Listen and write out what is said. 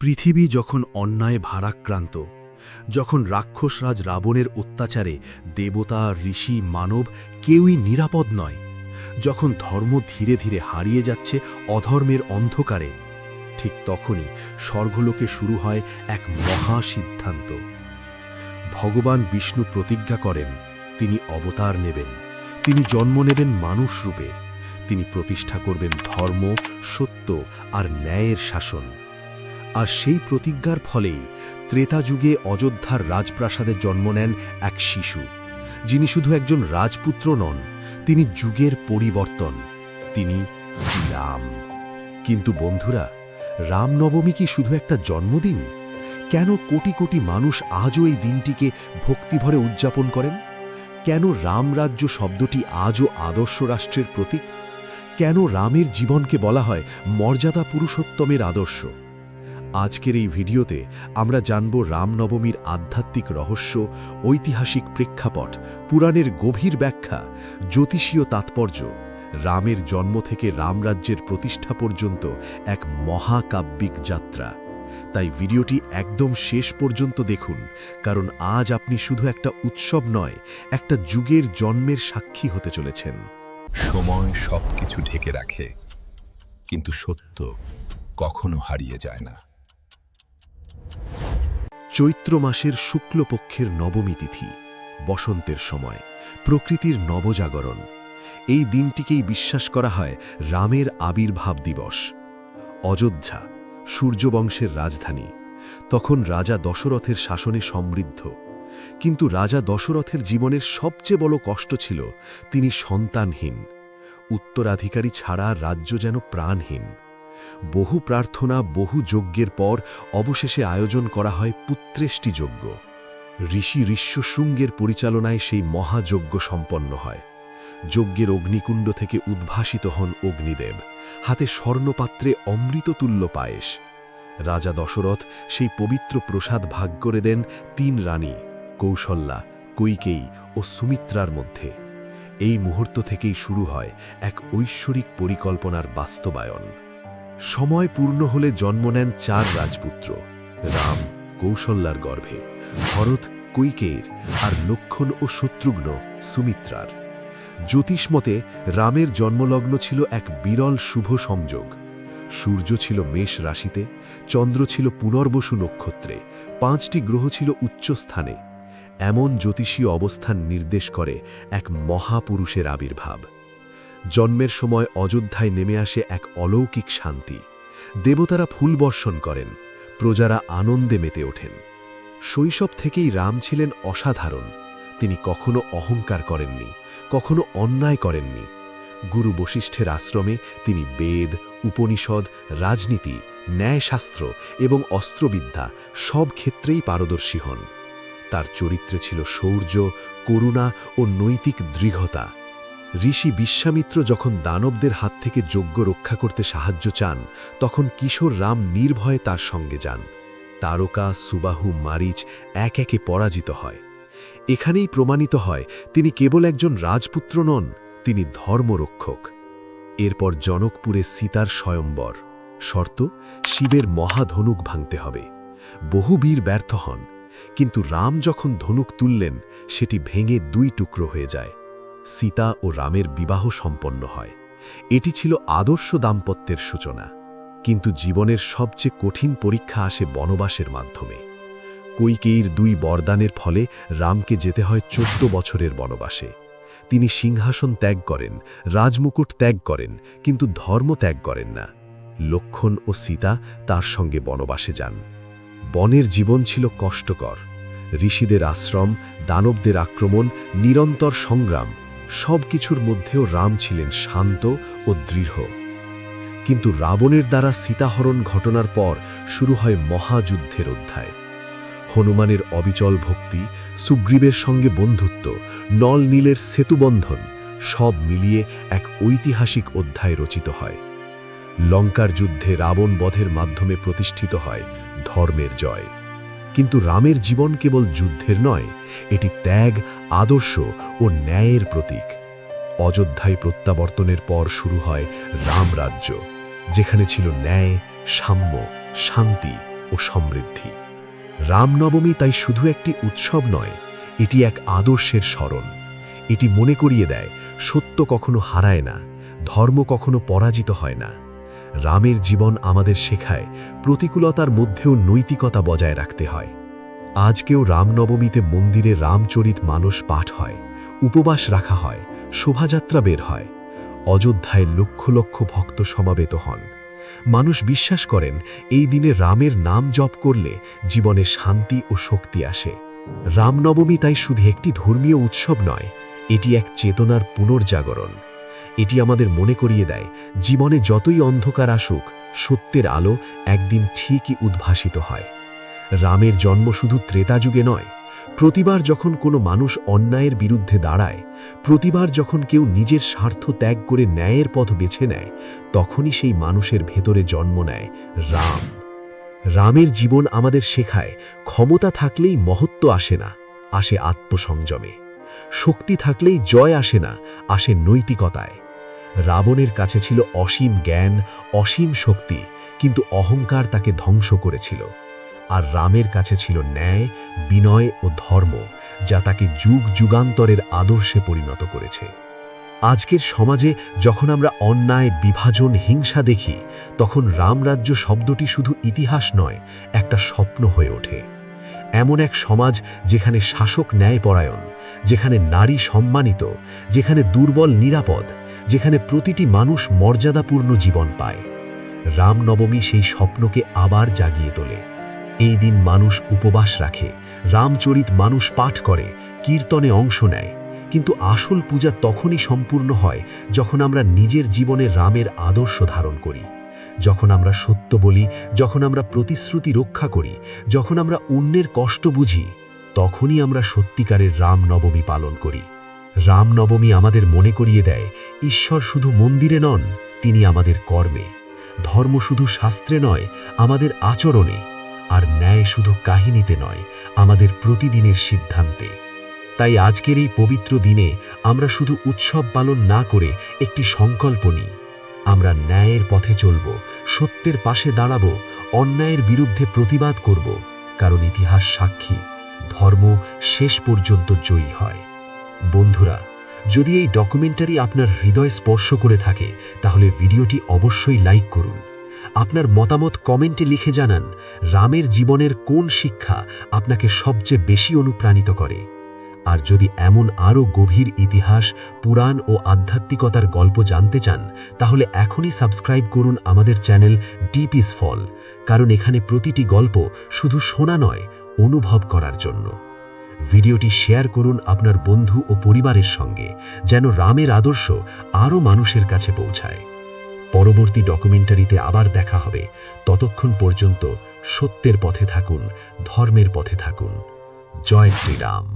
পৃথিবী যখন অন্যায় ভারাক্রান্ত, যখন রাক্ষসরাজ রাবণের অত্যাচারে দেবতা, ঋষি, মানব কেউই নিরাপদ নয়, যখন ধর্ম ধীরে ধীরে হারিয়ে যাচ্ছে অধর্মের অন্ধকারে, ঠিক তখনই স্বর্গলোকে শুরু হয় এক মহা সিদ্ধান্ত। ভগবান বিষ্ণু প্রতিজ্ঞা করেন, তিনি অবতার নেবেন, তিনি জন্ম নেবেন মানুষ রূপে, তিনি প্রতিষ্ঠা করবেন ধর্ম, সত্য আর ন্যায়ের শাসন। আর সেই প্রতিজ্ঞার ফলেই ত্রেতা যুগে অযোধ্যার রাজপ্রাসাদে জন্ম নেন এক শিশু, যিনি শুধু একজন রাজপুত্র নন, তিনি যুগের পরিবর্তন, তিনি শ্রীরাম। কিন্তু বন্ধুরা, রামনবমী কি শুধু একটা জন্মদিন? কেন কোটি কোটি মানুষ আজও এই দিনটিকে ভক্তিভরে উদযাপন করেন? কেন রামরাজ্য শব্দটি আজও আদর্শ রাষ্ট্রের প্রতীক? কেন রামের জীবনকে বলা হয় মর্যাদা পুরুষোত্তমের আদর্শ? আজকের এই ভিডিওতে আমরা জানব রামনবমীর আধ্যাত্মিক রহস্য, ঐতিহাসিক প্রেক্ষাপট, পুরাণের গভীর ব্যাখ্যা, জ্যোতিষীয় তাৎপর্য, রামের জন্ম থেকে রামরাজ্যের প্রতিষ্ঠা পর্যন্ত এক মহাকাব্যিক যাত্রা। তাই ভিডিওটি একদম শেষ পর্যন্ত দেখুন, কারণ আজ আপনি শুধু একটা উৎসব নয়, একটা যুগের জন্মের সাক্ষী হতে চলেছেন। সময় সবকিছু ঢেকে রাখে, কিন্তু সত্য কখনো হারিয়ে যায় না। চৈত্র মাসের শুক্লপক্ষের নবমী তিথি, বসন্তের সময়, প্রকৃতির নবজাগরণ। এই দিনটিকেই বিশ্বাস করা হয় রামের আবির্ভাব দিবস। অযোধ্যা, সূর্যবংশের রাজধানী, তখন রাজা দশরথের শাসনে সমৃদ্ধ। কিন্তু রাজা দশরথের জীবনের সবচেয়ে বড় কষ্ট ছিল তিনি সন্তানহীন। উত্তরাধিকারী ছাড়া রাজ্য যেন প্রাণহীন। বহু প্রার্থনা, বহু যজ্ঞের পর অবশেষে আয়োজন করা হয় পুত্রেষ্টি যজ্ঞ। ঋষি ঋষ্যশৃঙ্গের পরিচালনায় সেই মহাযজ্ঞ সম্পন্ন হয়। যজ্ঞের অগ্নিকুণ্ড থেকে উদ্ভাসিত হন অগ্নিদেব, হাতে স্বর্ণপাত্রে অমৃততুল্য পায়েস। রাজা দশরথ সেই পবিত্র প্রসাদ ভাগ করে দেন 3 রানী, কৌশল্যা, কৈকেয়ী ও সুমিত্রার মধ্যে। এই মুহূর্ত থেকেই শুরু হয় এক ঐশ্বরিক পরিকল্পনার বাস্তবায়ন। সময় পূর্ণ হলে জন্ম নেন 4 রাজপুত্র, রাম কৌশল্যার গর্ভে, ভরত কৈকেয়ীর, আর লক্ষ্মণ ও শত্রুঘ্ন সুমিত্রার। জ্যোতিষমতে রামের জন্মলগ্ন ছিল এক বিরল শুভ সংযোগ। সূর্য ছিল মেষ রাশিতে, চন্দ্র ছিল পুনর্বসু নক্ষত্রে, 5টি গ্রহ ছিল উচ্চ স্থানে। এমন জ্যোতিষীয় অবস্থান নির্দেশ করে এক মহাপুরুষের আবির্ভাব। জন্মের সময় অযোধ্যায় নেমে আসে এক অলৌকিক শান্তি। দেবতারা ফুল বর্ষণ করেন, প্রজারা আনন্দে মেতে ওঠেন। শৈশব থেকেই রাম ছিলেন অসাধারণ। তিনি কখনো অহংকার করেননি, কখনো অন্যায় করেননি। গুরু বশিষ্ঠের আশ্রমে তিনি বেদ, উপনিষদ, রাজনীতি, ন্যায়শাস্ত্র এবং অস্ত্রবিদ্যা সব ক্ষেত্রেই পারদর্শী হন। তার চরিত্রে ছিল শৌর্য, করুণা ও নৈতিক দৃঢ়তা। ঋষি বিশ্বামিত্র যখন দানবদের হাত থেকে যজ্ঞ রক্ষা করতে সাহায্য চান, তখন কিশোর রাম নির্ভয়ে তার সঙ্গে যান। তারকা, সুবাহু, মারিচ এক একে পরাজিত হয়। এখানেই প্রমাণিত হয় তিনি কেবল একজন রাজপুত্র নন, তিনি ধর্মরক্ষক। এরপর জনকপুরে সীতার স্বয়ম্বর। শর্ত, শিবের মহাধনুক ভাঙতে হবে। বহু বীর ব্যর্থ হন, কিন্তু রাম যখন ধনুক তুললেন, সেটি ভেঙে 2 টুকরো হয়ে যায়। সীতা ও রামের বিবাহ সম্পন্ন হয়। এটি ছিল আদর্শ দাম্পত্যের সূচনা। কিন্তু জীবনের সবচেয়ে কঠিন পরীক্ষা আসে বনবাসের মাধ্যমে। কৈকেয়ীর 2 বরদানের ফলে রামকে যেতে হয় 14 বছরের বনবাসে। তিনি সিংহাসন ত্যাগ করেন, রাজমুকুট ত্যাগ করেন, কিন্তু ধর্ম ত্যাগ করেন না। লক্ষ্মণ ও সীতা তার সঙ্গে বনবাসে যান। বনের জীবন ছিল কষ্টকর। ঋষিদের আশ্রম, দানবদের আক্রমণ, নিরন্তর সংগ্রাম, সব কিছুর মধ্যেও রাম ছিলেন শান্ত ও দৃঢ়। কিন্তু রাবণের দ্বারা সীতাহরণ ঘটনার পর শুরু হয় মহাযুদ্ধের অধ্যায়। হনুমানের অবিচল ভক্তি, সুগ্রীবের সঙ্গে বন্ধুত্ব, নল নীলের সেতুবন্ধন, সব মিলিয়ে এক ঐতিহাসিক অধ্যায় রচিত হয়। লঙ্কার যুদ্ধে রাবণ বধের মাধ্যমে প্রতিষ্ঠিত হয় ধর্মের জয়। কিন্তু রামের জীবন কেবল যুদ্ধের নয়, এটি ত্যাগ, আদর্শ ও ন্যায়ের প্রতীক। অযোধ্যায় প্রত্যাবর্তনের পর শুরু হয় রামরাজ্য, যেখানে ছিল ন্যায়, সাম্য, শান্তি ও সমৃদ্ধি। রামনবমী তাই শুধু একটি উৎসব নয়, এটি এক আদর্শের স্মরণ। এটি মনে করিয়ে দেয় সত্য কখনো হারায় না, ধর্ম কখনো পরাজিত হয় না। রামের জীবন আমাদের শেখায় প্রতিকূলতার মধ্যেও নৈতিকতা বজায় রাখতে হয়। আজকেও রামনবমীতে মন্দিরে রামচরিত মানস পাঠ হয়, উপবাস রাখা হয়, শোভাযাত্রা বের হয়। অযোধ্যায় লক্ষ লক্ষ ভক্ত সমাবেত হন। মানুষ বিশ্বাস করেন এই দিনে রামের নাম জপ করলে জীবনে শান্তি ও শক্তি আসে। রামনবমী তাই শুধু একটি ধর্মীয় উৎসব নয়, এটি এক চেতনার পুনর্জাগরণ। এটি আমাদের মনে করিয়ে দেয় জীবনে যতই অন্ধকার আসুক, সত্যের আলো একদিন ঠিকই উদ্ভাসিত হয়। রামের জন্ম শুধু ত্রেতাযুগে নয়, প্রতিবার যখন কোনো মানুষ অন্যায়ের বিরুদ্ধে দাঁড়ায়, প্রতিবার যখন কেউ নিজের স্বার্থ ত্যাগ করে ন্যায়ের পথ বেছে নেয়, তখনই সেই মানুষের ভেতরে জন্ম নেয় রাম। রামের জীবন আমাদের শেখায় ক্ষমতা থাকলেই মহত্ব আসে না, আসে আত্মসংযমে। শক্তি থাকলেই জয় আসে না, আসে নৈতিকতায়। রাবণের কাছে ছিল অসীম জ্ঞান, অসীম শক্তি, কিন্তু অহংকার তাকে ধ্বংস করেছিল। আর রামের কাছে ছিল ন্যায়, বিনয় ও ধর্ম, যা তাকে যুগ যুগান্তরের আদর্শে পরিণত করেছে। আজকের সমাজে যখন আমরা অন্যায়, বিভাজন, হিংসা দেখি, তখন রামরাজ্য শব্দটি শুধু ইতিহাস নয়, একটা স্বপ্ন হয়ে ওঠে। এমন এক সমাজ যেখানে শাসক ন্যায়পরায়ণ, যেখানে নারী সম্মানিত, যেখানে দুর্বল নিরাপদ, যেখানে প্রতিটি মানুষ মর্যাদাপূর্ণ জীবন পায়। রামনবমী সেই স্বপ্নকে আবার জাগিয়ে তোলে। এই দিন মানুষ উপবাস রাখে, রামচরিত মানুষ পাঠ করে, কীর্তনে অংশ নেয়। কিন্তু আসল পূজা তখনই সম্পূর্ণ হয় যখন আমরা নিজের জীবনে রামের আদর্শ ধারণ করি, যখন আমরা সত্য বলি, যখন আমরা প্রতিশ্রুতি রক্ষা করি, যখন আমরা অন্যের কষ্ট বুঝি, তখনই আমরা সত্যিকারের রামনবমী পালন করি। রামনবমী আমাদের মনে করিয়ে দেয় ঈশ্বর শুধু মন্দিরে নন, তিনি আমাদের কর্মে। ধর্ম শুধু শাস্ত্রে নয়, আমাদের আচরণে। আর ন্যায় শুধু কাহিনীতে নয়, আমাদের প্রতিদিনের সিদ্ধান্তে। তাই আজকের এই পবিত্র দিনে আমরা শুধু উৎসব পালন না করে একটি সংকল্প নিই। আমরা ন্যায়ের পথে চলব, সত্যের পাশে দাঁড়াব, অন্যায়ের বিরুদ্ধে প্রতিবাদ করব, কারণ ইতিহাস সাক্ষী ধর্ম শেষ পর্যন্ত জয়ী হয়। বন্ধুরা, যদি এই ডকুমেন্টারি আপনার হৃদয় স্পর্শ করে থাকে, তাহলে ভিডিওটি অবশ্যই লাইক করুন। আপনার মতামত কমেন্টে লিখে জানান রামের জীবনের কোন শিক্ষা আপনাকে সবচেয়ে বেশি অনুপ্রাণিত করে। আর যদি এমন আরও গভীর ইতিহাস, পুরাণ ও আধ্যাত্মিকতার গল্প জানতে চান, তাহলে এখনই সাবস্ক্রাইব করুন আমাদের চ্যানেল ডিপ ইজ ফল, কারণ এখানে প্রতিটি গল্প শুধু শোনা নয়, অনুভব করার জন্য। ভিডিওটি শেয়ার করুন আপনার বন্ধু ও পরিবারের সঙ্গে, যেন রামের আদর্শ আরও মানুষের কাছে পৌঁছায়। পরবর্তী ডকুমেন্টারিতে আবার দেখা হবে। ততক্ষণ পর্যন্ত সত্যের পথে থাকুন, ধর্মের পথে থাকুন। জয় শ্রীরাম।